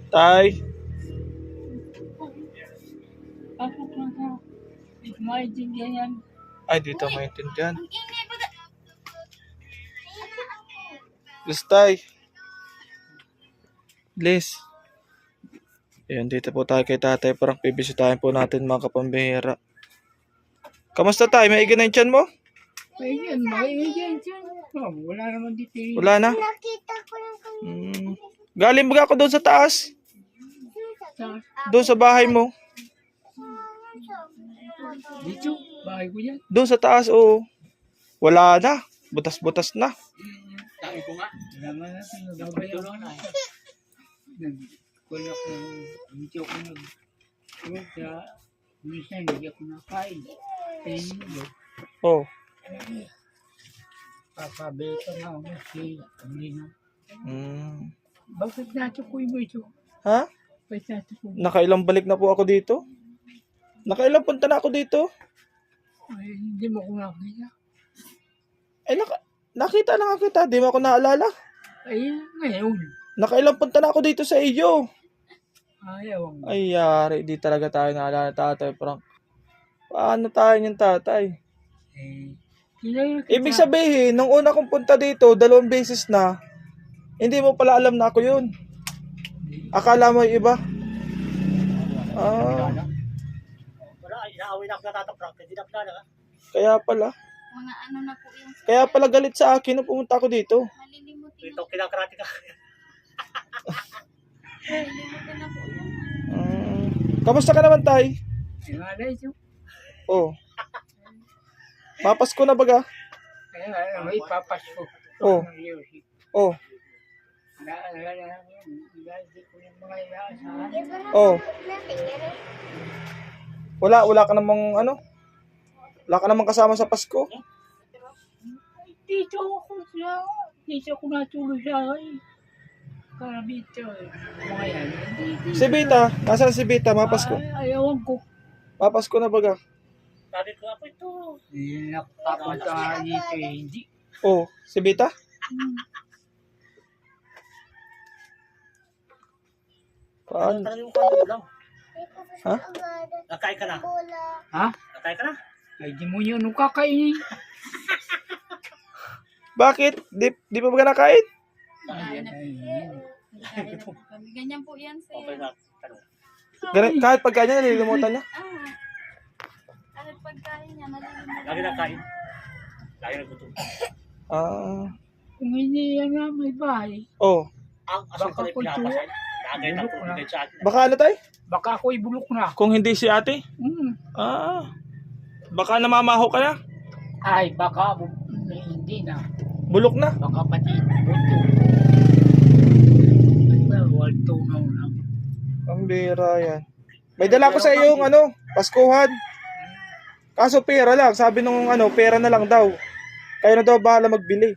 Tay. Ako na maintindihan yan. Ay, dito maintindihan. Please, Tay. Please. Ayan, dito po tayo kay Tatay Frank. Bibisitahin po natin mga kapambihira. Kamusta tayo? May na yung tiyan mo? Ayun, wala naman dito. Wala na? Nakita ko yung Galing ba ako doon sa taas? Doon sa bahay mo? Dito, bahay ko yan. Doon sa taas, oo. Wala na. Butas-butas na. Tayo ko nga. Naman natin, nagabayaw na. Wala ko, hindi ako nag... Kaya, minsan, hindi ako nakain. Kaya nyo, Oh. papabeta na ako kasi, hindi na. Bakit natukoy mo ito? Ha? Bakit natukoy mo? Nakailang balik na po ako dito? Nakailang punta na ako dito? Ay, hindi mo ko nakita. Ay, nakita na nga kita. Di mo ako naalala. Ay, ngayon. Nakailang punta na ako dito sa iyo. Ayaw ang... Ay, yari. Di talaga tayo naalala, Tatay Frank. Paano tayo yung tatay? Ibig sabihin, nung una kong punta dito, 2 beses na, hindi mo pala alam na ako yun. Akala mo yung iba? Wala, inaaway na ako na Frank. Hindi na pinala. Kaya pala. mga ano na po yung Kaya pala galit sa akin nung pumunta ako dito. malilimutin Ito kinakarati ka. malilimutin na po yun. Kamusta ka naman, Tay? Wala ito. Oh. Papasko na baga? Kaya, may papasko. Oh. Oh. Hindi ko yung mga inaasahan. Oh. Wala ka namang ano? Wala ka namang kasama sa Pasko? Dito ako siya. Dito ako natulog siya. Kaya dito. Mga yan. Si Bita, nasaan si Bita? Mapasko. Ayawan ko. Mapasko na baga? Sabi ko ako ito. Hindi nakapunta dito eh. Hindi. Oh, si Bita? Paano? Tanong ko ano lang. Ha? Nakain ka na. Ha? Nakain ka na. Ay, di mo yun. Anong kakainin? Bakit? Di pa ba nakain? Ganyan po yan sir. Okay na. Tanong. Kahit pagkain niya, nalilimutan niya. Kahit pagkain niya, nalilimutan. Lagi nakain. Lagi nagutom. Kung hindi yan nga may bahay. Oh. Ang asal ko na pinapasan. Lagi na po sa akin. Baka ano, Tay? Baka ako'y bulok na. Kung hindi si ate? Baka namamaho ka na? Ay, baka hindi na. Bulok na? Baka pati buto. Walto na lang. Ang bira yan. May dala ko sa iyo yung ano, Paskuhan. Kaso pera lang. Sabi nung ano, pera na lang daw. Kayo na daw bahala magbili.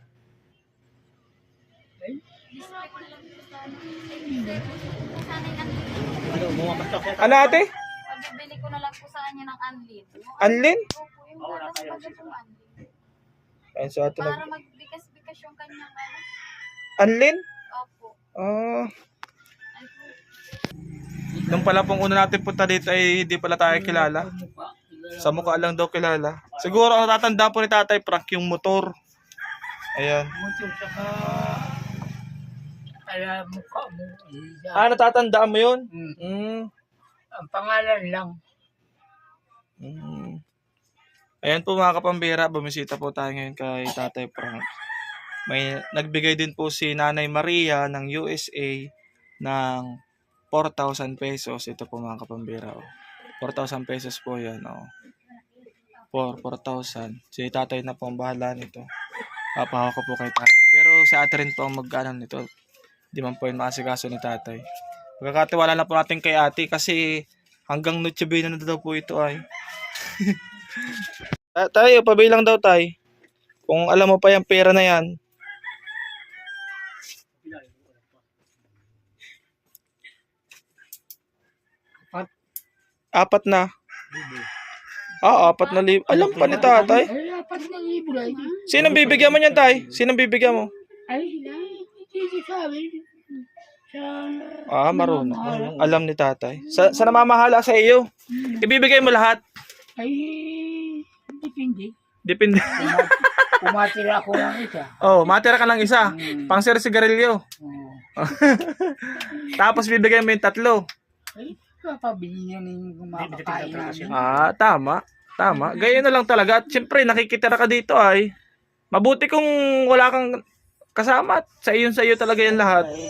Ano, bumabastok siya. Ano, ate? Pabibili ko na lang po sa kanya ng anlin. Anlin? Opo, yung gatas pa pong anlin. Ayun, so ate Para magbikas-bikas yung kanyang ano. Anlin? Opo. Ah. Ay po. Nung pala pong una natin punta dito ay hindi pala tayo kilala. Sa mukha lang daw kilala. Siguro ang natatandaan po ni Tatay Frank yung motor. Ayan. Mucho saka kaya mukha mo. Natatandaan mo yun? Ang pangalan lang. Ayan po mga kapambira, bumisita po tayo ngayon kay Tatay Frank. May nagbigay din po si Nanay Maria ng USA ng 4,000 pesos. Ito po mga kapambira. 4,000 pesos po yan. 4,000. Si tatay na po ang bahala nito. Papahawak ko po kay tatay. Pero si ate rin po ang mag-ano nito. Hindi man po yung maasikaso ni tatay. Magkakatiwala na po natin kay ate kasi hanggang Noche Buena na daw po ito ay. Tayo, pabilang daw tay. Kung alam mo pa yung pera na yan. Apat na. 4,000. Alam pa ni tatay. Ay, 4,000 lang. Sinong bibigyan mo niyan, tay? Sinong bibigyan mo? Ay, hindi sabi. Marunong. namamahala. Alam ni tatay. Sa namamahala sa iyo, ibibigay mo lahat. Ay, depende. Depende. Pumatira ako ng isa. Oh, matira ka ng isa. Hmm. Pang sir sigarilyo. Oh. Tapos bibigay mo yung 3. Ay, papabili niya ng makakain namin. Tama. Tama. Ganyan na lang talaga. At syempre, nakikitira ka dito ay. Mabuti kung wala kang kasama at sa iyo talaga yan lahat. Ay,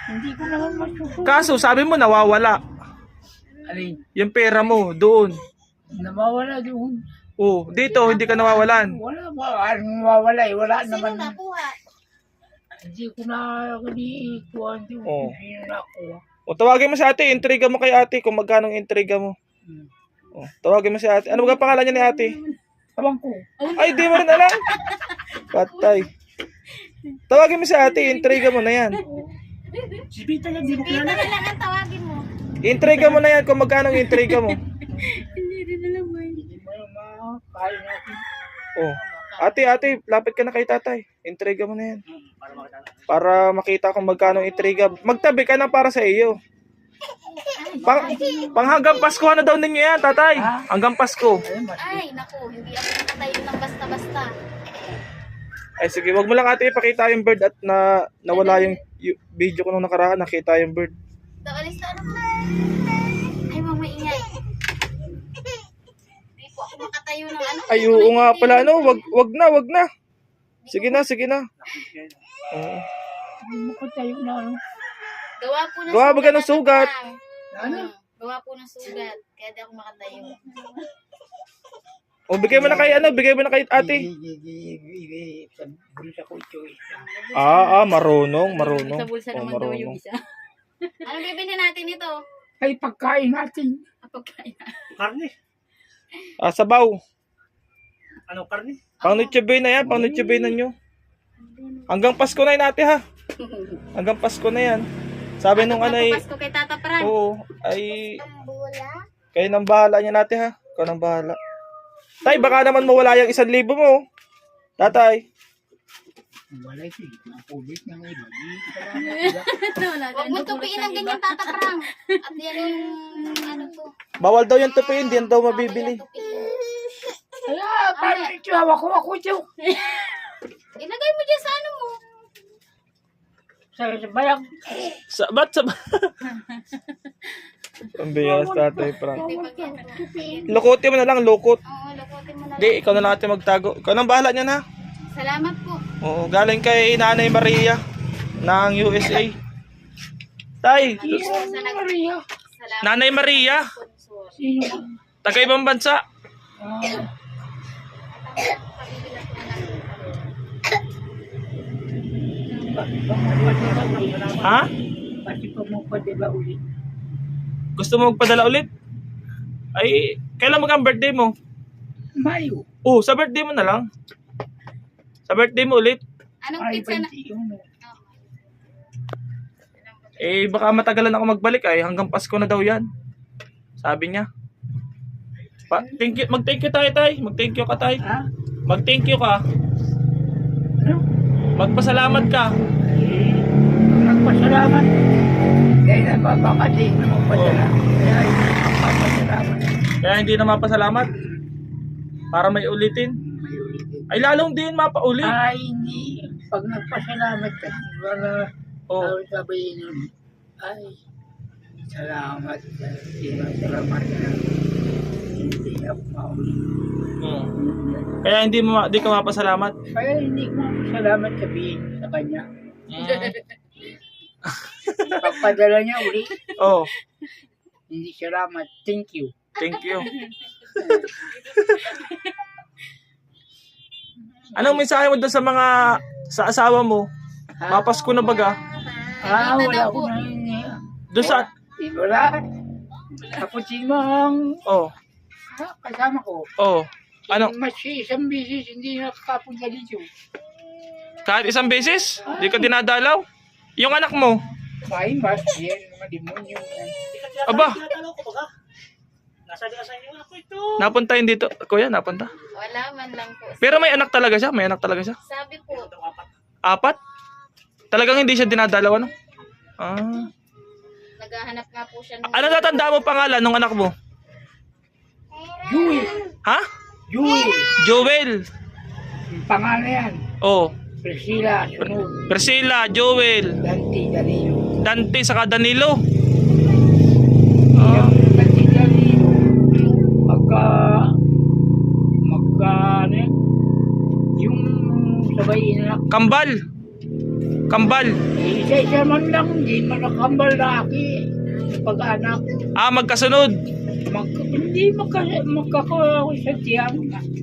hindi ko naman masusunod. Kaso, sabi mo nawawala. Alin, Yung pera mo, doon. nawawala doon. Oh, dito, hindi ka nawawalan. Wala ba? Anong mawawala eh? Wala Sino naman. nakuha? Hindi ko na ikuha doon. Oh. Sino nakuha? O, tawagin mo si ate. Intriga mo kay ate kung magkano ang intriga mo. Hmm. O, tawagin mo si ate. Ano ba pangalan niya ni ate? Abang ko. Ay, di mo rin alam. Patay. Tawagin mo si ate. Intriga mo na yan. Si Vita yan, di mo Dito kilala. na lang ang tawagin mo. Intriga mo na yan kung magkano ang intriga mo. Hindi mo yung makakain natin. Oh. Ate, lapit ka na kay tatay. Intriga mo na yan. Para makita. Para makita kung magkano ang intriga. Magtabi ka na para sa iyo. Pang hanggang Pasko na daw ninyo yan, tatay. Hanggang Pasko. Ayun, mas Ay, naku, hindi ako nakatayo ng basta-basta. Ay sige, wag mo lang ate ipakita yung bird at nawala yung video ko nung nakaraan, nakita yung bird. Alis na ano. Ay, mama, ingay. Hindi po ako makatayo ng ano. Ay, oo nga pala, ano, wag na. Sige na. Oo. hindi mo ko tayo na ano. Gawa po ng Gawa ba ka ng at sugat? parang. Ano? Gawa po ng sugat. Kaya di ako makatayo. O, bigay mo na kay ate. Bulsa ko ito eh. Marunong. Sa bulsa Oh, naman daw yung marunong. isa. Anong bibili natin ito? Ay, pagkain natin. Pagkain. Karne. Sabaw. Ano, karne? Pang Noche Buena yan, pang Noche Buena nyo. Hanggang Pasko na yun ate ha. Hanggang Pasko na yan. Sabi nung ano ay, Pasko kay Tata Fran. oo, ay, Ang bula? kayo nang bahala niya ate ha. Ikaw nang bahala. Tay, baka naman mawala yung 1,000 mo. Tatay. Wala ito eh. Napulit ng iba. Huwag mo tupiin ang ganyan, Tata Fran. At yan yung ano to. Bawal daw yung tupiin, di yan daw mabibili. Kaya, paano ito? Hawak ko ako ito. Ilagay mo dyan sa ano mo. Sa bayang. Ba't sa... Ang biyas tatay, Frank. Hindi pag yan. Lukutin mo na lang, lukot. Oo, lakotin mo na. Di, ikaw na lang ate magtago. Ikaw nang bahala niyan ha. Salamat po. Oo, galing kay Nanay Maria ng USA. Tay, Maria. Salamat. Nanay Maria, Sponsor. Sino? taga ibang bansa. Ha? Pati pa mo pa diba ulit? Gusto mo magpadala ulit? Ay, kailan ang birthday mo? Mayo. Oh, sa birthday mo na lang. Sa birthday mo ulit. Anong Ay, pizza na? 21. Eh, baka matagalan ako magbalik ay. Hanggang Pasko na daw yan. Sabi niya. Thank you, mag-thank you tayo, tay. Mag-thank you ka, tay. Ha? Mag-thank you ka. Ano? Magpasalamat ka. Nagpasalamat. Kaya nababakati na magpasalamat. Kaya nagpasalamat. Kaya hindi na mapasalamat. Para may ulitin. May ulitin. Ay, lalong din mapaulit. Ay, hindi. Pag nagpasalamat ka, para Oh. sabihin nun, ay, salamat. Salamat na. Hindi ako maulit. Hmm. Kaya hindi ka mapasalamat. Kaya hindi ko salamat sabihin sa kanya. Pagpadala niya uli, Oh, hindi salamat. Thank you. thank you. Anong mensahe mo doon sa mga sa asawa mo? Papasko na baga. Wala ko na yun. Doon sa Wala. Tapos yung mga oh, kasama ko. oh. Ano? Mas isang bisis hindi nakapunta dito. Kahit isang beses? Hindi ka dinadalaw? Yung anak mo? Bahin ba? Yan, mga demonyo. Yan. Aba, Tinatalo ko ba? Nasa inyo ako ito. napunta yun dito. Kuya, napunta. Wala man lang po. Pero may anak talaga siya? May anak talaga siya? Sabi po, 4? Talagang hindi siya dinadalaw, ano? Ah. Naghahanap nga po siya ng... Ano tatanda mo pangalan ng anak mo? Jewel. Ha? Jewel. Joel. Yung pangalan yan. Oh. Priscilla, sunod. Priscilla, Joel, Dante, Danilo. Dante, saka Danilo. Yung Dante, Danilo. Magka, ano yan? Yung sabay na, Kambal. Kambal. isa-isa man lang, hindi man nakambal na aki. Pag-anak. Ah, magkasunod. Hindi magkakawa sa tiyan.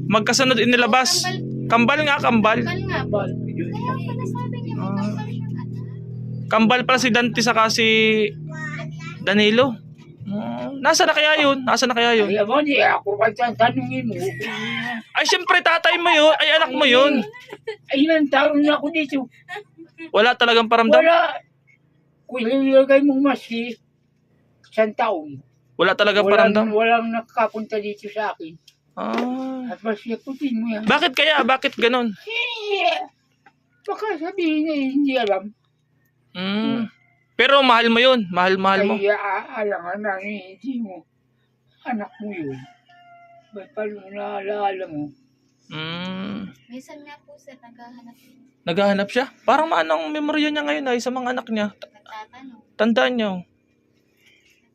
Magkasunod inilabas. Kambal nga, kambal. Kambal nga. Kambal. Kaya pala sabi niya, may kambal siyang anak. Kambal pala si Dante saka si Danilo. Nasa na kaya yun? Nasa na kaya yun? Kaya mo, di ako ba tanungin mo? Ay, syempre, tatay mo yun. Ay, anak mo yun. Ay, ilang taon na ako dito. Wala talagang paramdam. Wala. Kung ilagay mo maski, isang taon. Wala talagang paramdam. Walang nakakapunta dito sa akin. Ah. At mas yakutin mo yan. Bakit kaya? Bakit ganun? Baka sabihin na hindi alam. Pero mahal mo yun. Mahal mo. Kaya aalangan na hindi mo. Anak mo yun. Ba't paano naaalala mo? Minsan nga po sir, naghahanap din. Naghahanap siya? Parang maanong memorya niya ngayon ay sa mga anak niya. Nagtatanong. Tandaan niyo.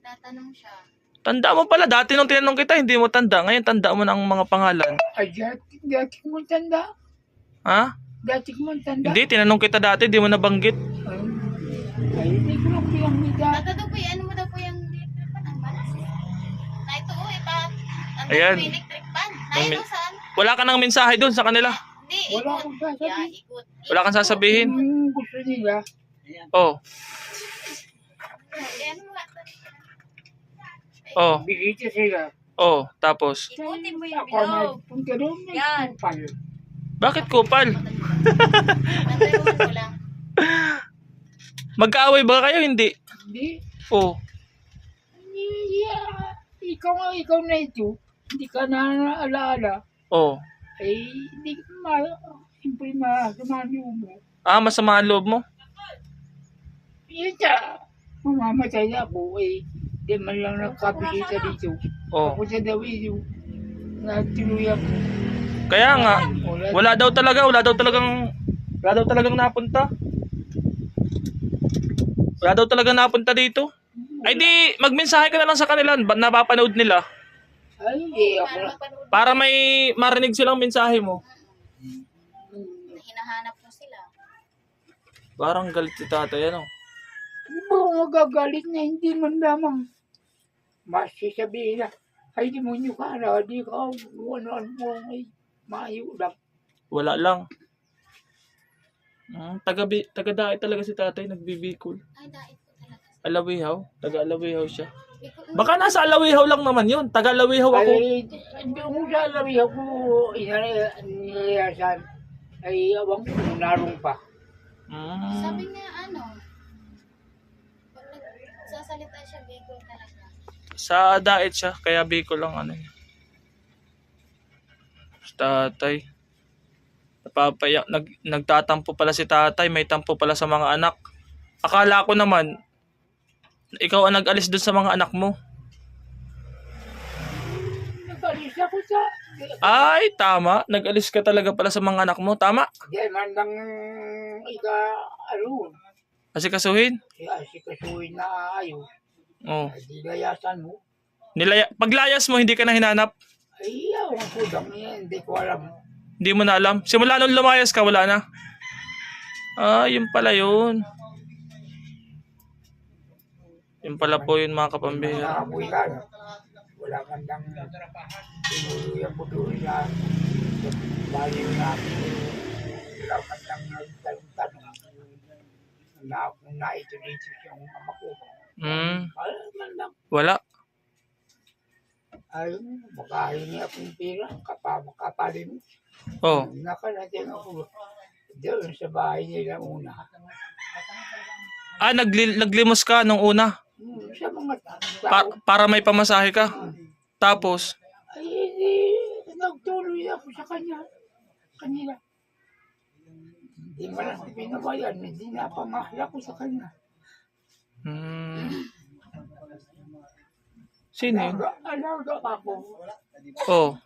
Nagtatanong siya. Tanda mo pala. Dati nung tinanong kita, hindi mo tanda. Ngayon, tanda mo na ang mga pangalan. Ay, dati ko man tanda. Ha? Dati ko man tanda. Hindi, tinanong kita dati. Hindi mo nabanggit. Ay, hindi ko lang pinangita. Tata daw po, ano mo daw po yung electric pan? Ang balas. Na ito o, ano Ayan. po, electric pan? Na ito saan? Wala ka nang mensahe doon sa kanila. Hindi, Wala ikot. akong sasabihin. Yeah, ikot. Wala kang sasabihin. Kung gusto nila, Oh. Eh, ano nga? Oh. bigita sila. Oh. Tapos. Ikutin mo yung Ako na bilog. punta doon. Yan. Kupal. Bakit kupal? Nagtaruhan mo lang. Magkaaway ba kayo? Hindi. Hindi. Oh. Ikaw na ito. Hindi ka na naalaala. Oh. Ay, hindi ka simple masumano mo. Ah, masama ang loob mo? Yan siya. Mamamatay ako eh. Di man lang nakapilita dito. Oh. Ako sa daw ito. Natuloy ako. Kaya nga, wala daw talagang napunta. Wala daw talagang napunta dito. Ay di, magmensahe ka na lang sa kanila, napapanood nila. Ay, hindi ako na. Para may marinig silang mensahe mo. Hinahanap mo sila. Parang galit si tatay, ano? Hindi ba ako magagalit na hindi man lamang. Mas sasabihin na, ay di mo nyo ka na, di ka, ano mo, ay, maayo lang. Wala lang. Taga-daay talaga si tatay, nagbibikol. Ay, dait ko talaga. Alawihaw, taga-Alawihaw siya. Ikaw, Baka nasa Alawihaw lang naman yun. Taga-Alawihaw ako. Ay, doon sa labi ako, inalayasan, ay awang narong pa. sabi niya ano, pag nagsasalita siya, Bicol talaga. Sa daet siya, kaya Bicol lang ano yun. Si tatay. Napapaya, nagtatampo pala si tatay, may tampo pala sa mga anak. Akala ko naman, ikaw ang nag-alis dun sa mga anak mo. Nagalis ako sa, Ay, tama. Nag-alis ka talaga pala sa mga anak mo. Tama. di man lang ano, Kasi kasuhin. si kasuhin na ayaw. Oh. Ay, di layasan mo. Paglayas mo, hindi ka na hinanap. Ay, awang kudang yan, hindi ko alam. Hindi mo na alam. Simula nung lumayas ka, wala na. Ah, yun pala yun. Yun pala po yun mga kapambihira. Nakapoy ka na. Wala man lang tinuluyan ko doon na baliw natin. Wala man lang nagtanong-tanong na kung naito dito siyang ama ko. Wala man lang. Wala. Ay, makahin niya akong pera, makapalin. Oh. Nakalating ako doon sa bahay nila una. Ah, naglimos ka nung una. Sa mga tao. Para may pamasahe ka. Tapos, Ay, hindi. Nagtuloy ako sa kanila. Hindi man lang pinabayan, hindi na pamahal ako sa kanya. Hmm. Sino yun? Alaga ako. Oh.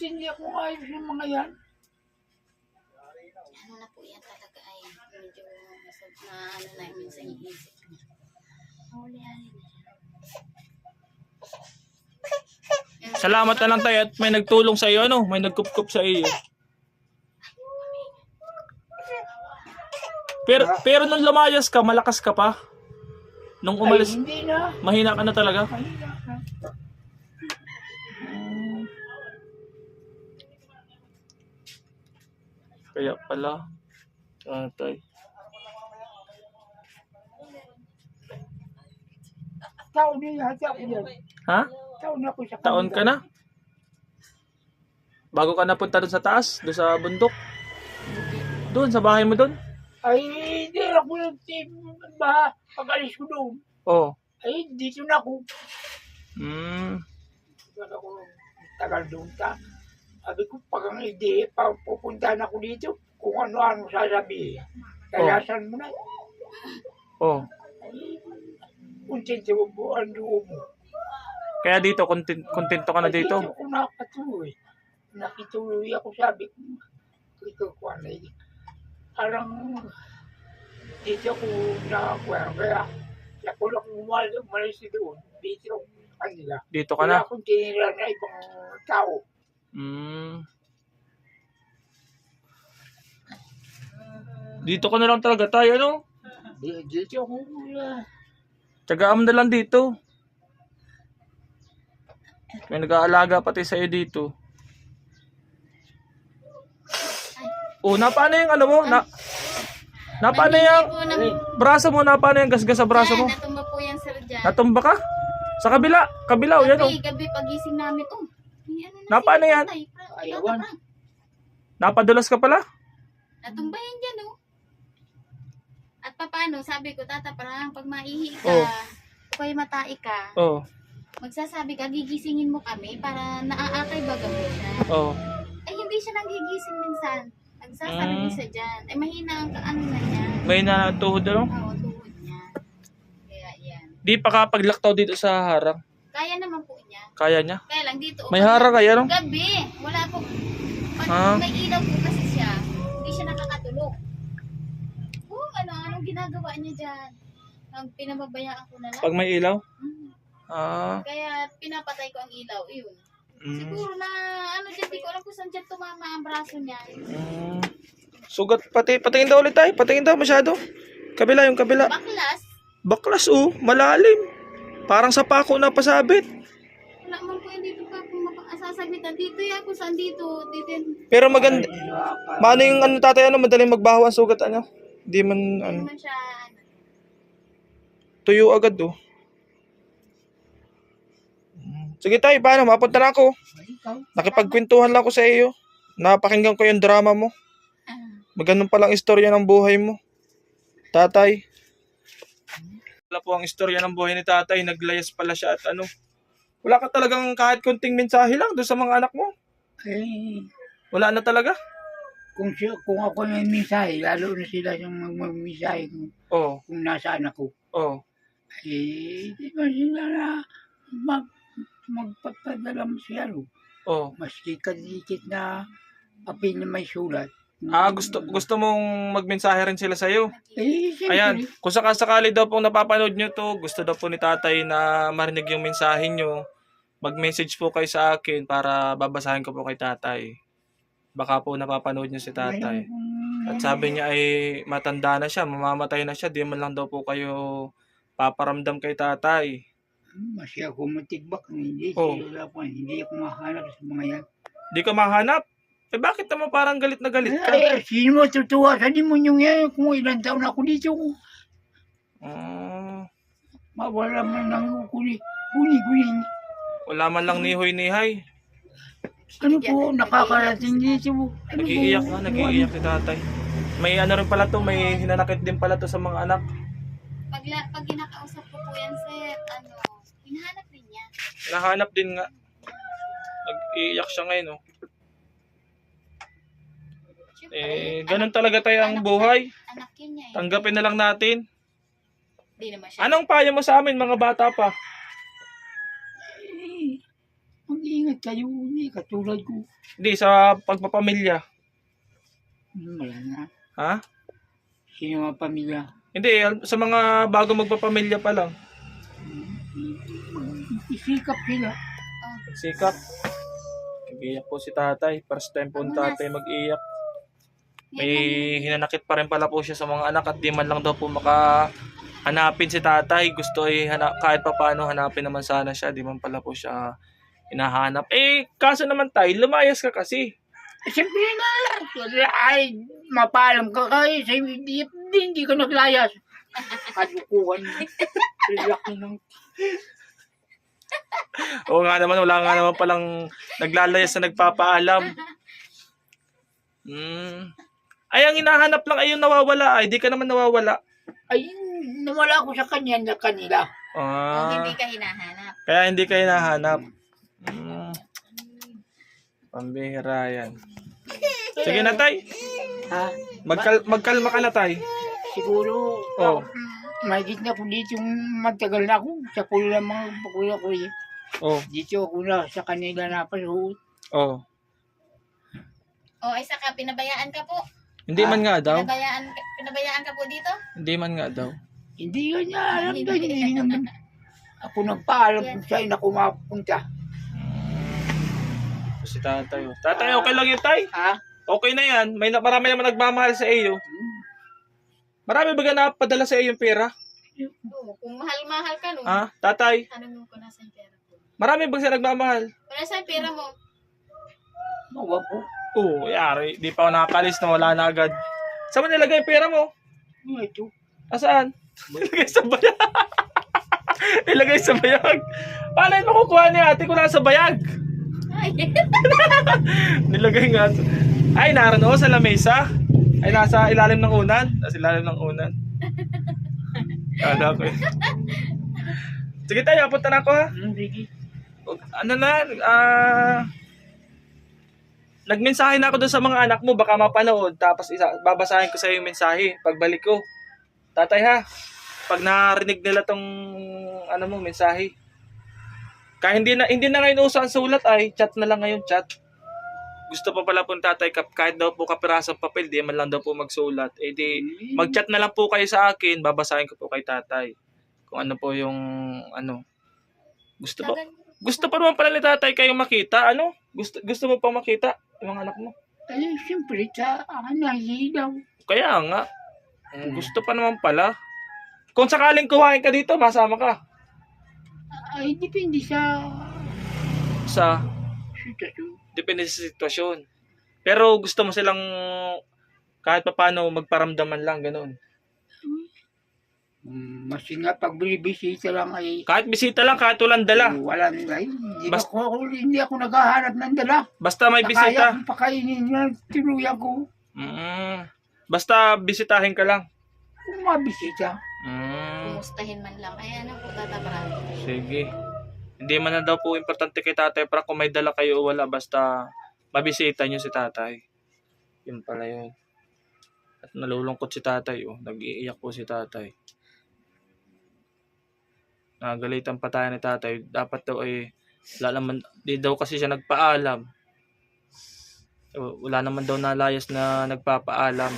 Hindi ako ayos ng mga yan. Ano na po yan talaga ay medyo na ano na yung minsan yung isip niya. Huli-hali na yan. Salamat na lang tayo at may nagtulong sa iyo, ano? May nagkup-kup sa iyo. Pero nung lumayas ka, malakas ka pa. Nung Ay, umalis, hindi na. mahina ka na talaga. Mahina na. Kaya pala, tatay. Taon din hati ako yan. Ha? Taon na ako sa Taon ka na? Bago ka napunta doon sa taas, doon sa bundok? Doon, sa bahay mo doon? Ay, hindi ako yung team ba? Pag-alis ko doon. Oo. Ay, dito na ako. Dito na ako. Tagal doon ka. Sabi ko, pag ang hindi, pupuntahan ako dito, kung ano-ano sasabihin. Kayasan mo na. Oo. Kontento mo ang loob mo. Kaya dito, kontento ka na dito? Dito ako nakatuloy. Nakituloy ako, sabi ko. Ito ko ano eh. Parang dito ako nakakuha. Kaya ako lang umalis doon. Dito ako kanila. Dito ka Wala na? akong tinira na ibang tao. Dito ka na lang talaga tayo, ano? Dito ako Tsagaan mo na lang dito. May nag-aalaga pati sa'yo dito. Oh, napano yung ano mo? Napano yung braso mo? Napano yung gasgas sa braso mo? Natumba po yan sir dyan. Natumba ka? Sa kabila. Kabila, o yan o. Gabi pagising namin. Napano yan? Ayawan. Napadulas ka pala? Natumba yan dyan oh. At paano, sabi ko, tata, parang pag maihi ka, Oh. o kaya matai ka, Oo. magsasabi ka, gigisingin mo kami para naaakay baga mo siya. Oo. Ay, hindi siya nagigising minsan. Nagsasabi din siya dyan. Ay, mahina ang ano na niya. May natuhod ano? Oo, tuhod niya. Kaya yan. Di pa kapaglaktaw dito sa harang. Kaya naman po niya. Kaya niya? Kaya lang dito. May harang kaya no? Gabi. Wala po. Pag Ah. may ilaw po kasi siya, hindi siya nakakatulog. Oo, anong ginagawa niya dyan? Ang pinababayaan ko na lang. Pag may ilaw? Mm. Ah. Kaya pinapatay ko ang ilaw. Yun. Siguro na, di ko alam kung saan dyan tumama ang braso niya. Sugat pati. Patingin daw ulit tayo. Patingin daw masyado. Kabila yung kabila. Baklas, Baklas oh. Malalim. Parang sa pako na pasabit. wala man po yung dito pa kung sasabitan. Dito yan, kung saan dito. Pero maganda. Mano yung ano tatay ano? Madaling magbaho ang sugat ano? Di man ano. Hindi man siya, Tuyo agad oh. Sige tayo, paano? Mapunta na ako. Nakipagkwentuhan lang ako sa iyo. Napakinggan ko yung drama mo. Maganon palang istorya ng buhay mo. Tatay. Wala po ang istorya ng buhay ni tatay. Naglayas pala siya at ano. Wala ka talagang kahit kunting mensahe lang doon sa mga anak mo. Eh, Wala na talaga. kung ako may misahe, lalo na sila yung magmisahe Oo. kung nasaan ako. Oo. Eh, di ba sila na magpapadala mo siya, no? Oo. Maski kadikit na papel na may sulat. Gusto mong magmensahe rin sila sa iyo. Eh, siyempre. Ayan, kung sakasakali daw pong napapanood nyo to, gusto daw po ni tatay na marinig yung mensahe nyo, mag-message po kayo sa akin para babasahin ko po kay tatay. Baka po napapanood nyo si tatay. At sabi niya ay matanda na siya, mamamatay na siya, di man lang daw po kayo paparamdam kay tatay. Masya ako matigbak. Hindi, Oh. hindi ako mahanap sa mga yan. Di ka mahanap? Eh bakit naman parang galit na galit ka? Eh, sino mo tutuwa sa demonyong yan kung ilang taon ako dito? Mawala man lang yung kuni. Wala man lang nihoy-nihay. Ano po, nakakarating dito. Nag-iiyak nga, nag-iiyak si tatay. May ano rin pala to, may hinanakit din pala to sa mga anak. pag kinakausap ko po yan, sir, hinahanap din niya. Nahanap din nga. Nag-iiyak siya ngayon, no? Siyempre, Eh, ganun talaga tayo ang buhay. Anak yun niya Tanggapin na lang natin. Hindi naman siya. Anong payo mo sa amin, mga bata pa? Mag-iingat kayo, hindi katulad ko. Hindi, sa pagpapamilya. Wala na. Ha? Sino ang pamilya? Hindi, sa mga bago magpapamilya pa lang. Isikap sila. Sikap. Nag-iiyak po si tatay. First time po ni tatay mag-iyak. May hinanakit pa rin pala po siya sa mga anak at di man lang daw po makahanapin si tatay. Gusto ay kahit pa paano hanapin naman sana siya. Di man pala po siya hinahanap. Eh, kaso naman tayo, lumayas ka kasi. Siyempre na, ay, mapaalam ka kayo. Hindi ka naglayas. Kalukuhan. Laki ng... Oo nga naman, wala nga naman palang naglalayas na nagpapaalam. Ay, ang hinahanap lang ay yung nawawala. Ay, di ka naman nawawala. Ay, nawala ko sa kanya na kanila. Hindi ka hinahanap. Kaya hindi ka hinahanap. Pambihira yan. Sige na, tay. Ha? Magkalma ka na, tay. Siguro, Oh. mahigit na po dito yung magtagal na ako. Sa pulo ng mga pagkuya ko eh. Oh. Dito ako na sa kanila napasuot. Oh. Ay saka pinabayaan ka po. Hindi man nga daw. Pinabayaan ka po dito? Hindi man nga daw. Hindi ka niya alam na hindi naman. Ako nagpaalam kung saan ako mapunta. Si tatay. Oh. Tatay, okay lang yun, tay? Ha? Okay na yan. Marami naman nagmamahal sa iyo. Marami ba napadala sa iyo yung pera? Oo, kung mahal-mahal ka no. Ha? Tatay, Tanong mo kung nasa yung pera ko. marami ba siya nagmamahal? Kung nasa yung pera mo, Mawa po. Oo, yari. Di pa ako nakakalis na wala na agad. Saan mo nilagay yung pera mo? Ito. Asaan? Nilagay sa bayag. Nilagay sa bayag. Paano yun makukuha ni ate kung nasa bayag? ay, Nilagay nga. Ay, naroon ako sa lamesa. Ay, nasa ilalim ng unan. Nasa ilalim ng unan. Kala ko yun. Sige tayo, punta na ako ha. Sige. Ano na, nagmensahe na ako doon sa mga anak mo, baka mapanood, tapos babasahin ko sa iyo yung mensahe pagbalik ko. Tatay ha, pag narinig nila tong ano mo, mensahe. Kaya hindi na ngayon uso ang sulat ay, chat na lang ngayon, chat. Gusto pa pala po ng tatay, kahit daw po kapirasong papel, di man lang daw po magsulat. Eh di, mag-chat na lang po kayo sa akin, babasahin ko po kay tatay. Kung ano po yung, ano, gusto pa naman pala ni tatay kayong makita, ano? Gusto mo pa makita yung mga anak mo? Ay, siyempre, sa nahihilaw. Kaya nga, gusto pa naman pala. Kung sakaling kuhain ka dito, masama ka. Ay, depende sa Sa, sitwasyon. depende sa sitwasyon. Pero gusto mo silang kahit pa paano magparamdaman lang, ganun. Mas nga pag binibisita lang ay Kahit bisita lang, kahit walang dala. wala nila. Hindi ako naghahanap ng dala. Basta may Kaya bisita. kong pakainin na tinuya ko. Basta bisitahin ka lang. Kung mabisita. kumustahin man lang. Ay, ano po, tataparami. Sige. Hindi man na daw po importante kay tatay para kung may dala kayo o wala, basta mabisita nyo si tatay. Yun pala yun. At nalulungkot si tatay, oh. Nag-iiyak po si tatay. Nagalitan pa tayo ni tatay. Dapat daw ay, wala naman, di daw kasi siya nagpaalam. Wala naman daw nalayas na nagpapaalam.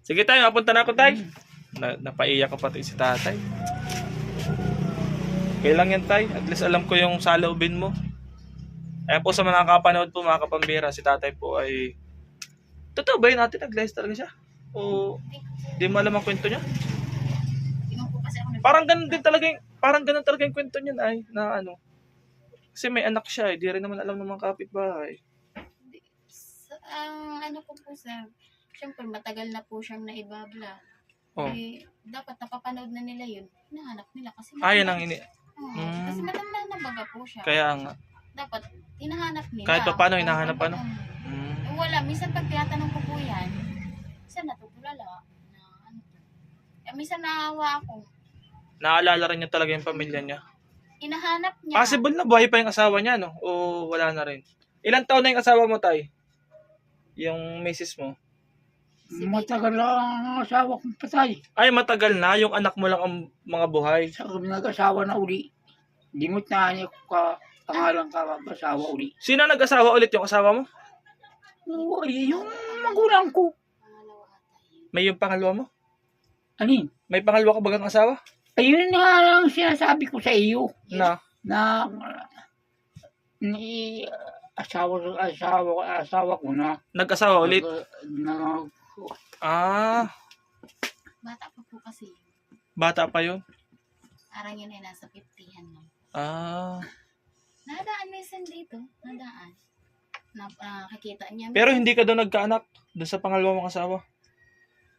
Sige tayo, mapunta na ako tayo. Napaiyak ko pati si tatay. Okay lang yan tay. At least alam ko yung saloobin mo. Ayan po sa mga nakapanood po, mga kapambira, si tatay po ay... Totoo ba yun natin? Nag-live talaga siya? O di mo alam ang kwento niya? Tingnan po kasi ako Parang ganun talaga yung kwento niya ay, na ano. Kasi may anak siya eh. Di rin naman alam ng mga kapitbahay. ano po sir, siyempre matagal na po siyang naibabla. Oh. Eh, dapat napapanood na nila yun. Hinahanap nila kasi Yan ang kasi matanda na baga po siya. Kaya nga. Dapat hinahanap nila. Kahit pa paano, hinahanap ano? Wala, minsan pag tinatanong ko po yan, minsan natutulala na ano to. Minsan naawa ako. Naalala rin niya talaga yung pamilya niya. Hinahanap niya. Possible na buhay pa yung asawa niya, no? O wala na rin? Ilang taon na yung asawa mo, tay? Yung misis mo? Matagal lang ang asawa kong patay. Ay, matagal na. Yung anak mo lang ang mga buhay. Sa nag-asawa na uli. Dimot na niya ko ka pangalan ka mag-asawa uli. Sino nag-asawa ulit, yung asawa mo? Oo, yung magulang ko. Pangalawa ata yun. May yung pangalawa mo? Anin? May pangalawa ka bagang asawa? Ayun nga lang sinasabi ko sa iyo. Na? Na ni asawa ko na Nag-asawa ulit? na Ah, Bata pa po kasi yun. bata pa yun. Parang yun ay nasa 50-han lang. Ah. Nadaan minsan dito. Nadaan. Nakakita niya. Pero hindi ka doon nagkaanak? Doon sa pangalawa mong asawa?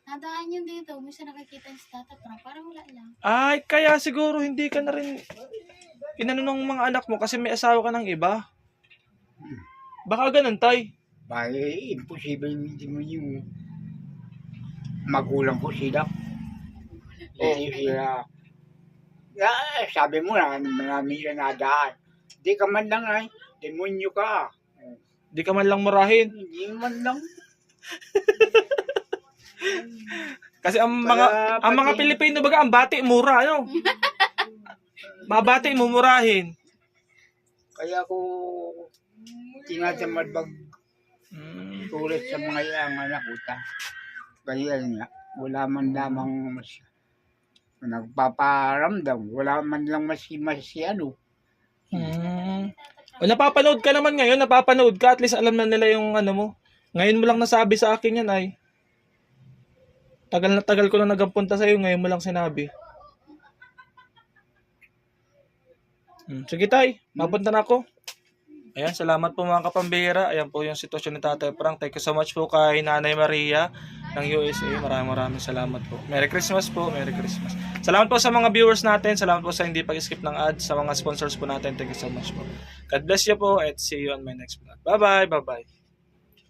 Nadaan yun dito. Minsan nakakita niya sa tata. Parang wala lang. Ay, kaya siguro hindi ka na rin inano ng mga anak mo kasi may asawa ka ng iba. Baka ganun, tay. Bay, imposible hindi mo yung magulang ko sila. Hindi sila. Sabi mo na, marami sila nadaan. Hindi ka man lang ay, demonyo ka. Di ka man lang murahin. Hindi man lang. Kasi ang Kaya mga pati- Pilipino baga ang bati mura, ano? Mabati mo murahin. Kaya ko tinatamad bag Mm. tulad sa mga yang anak ko. Kaya nga, wala man lamang mas nagpaparamdam. Wala man lang mas ano. Mm. O, napapanood ka naman ngayon, napapanood ka, at least alam na nila yung ano mo. Ngayon mo lang nasabi sa akin yan ay. Tagal na tagal ko na nagpunta sa'yo, ngayon mo lang sinabi. Sige tay, mapunta na ako. Ayan, salamat po mga kapambihira. Ayan po yung sitwasyon ni Tatay Frank. Thank you so much po kay Nanay Maria ng USA. Maraming salamat po. Merry Christmas po, Merry Christmas. Salamat po sa mga viewers natin. Salamat po sa hindi pag-skip ng ads. Sa mga sponsors po natin. Thank you so much po. God bless you po and see you on my next vlog. Bye-bye, bye-bye.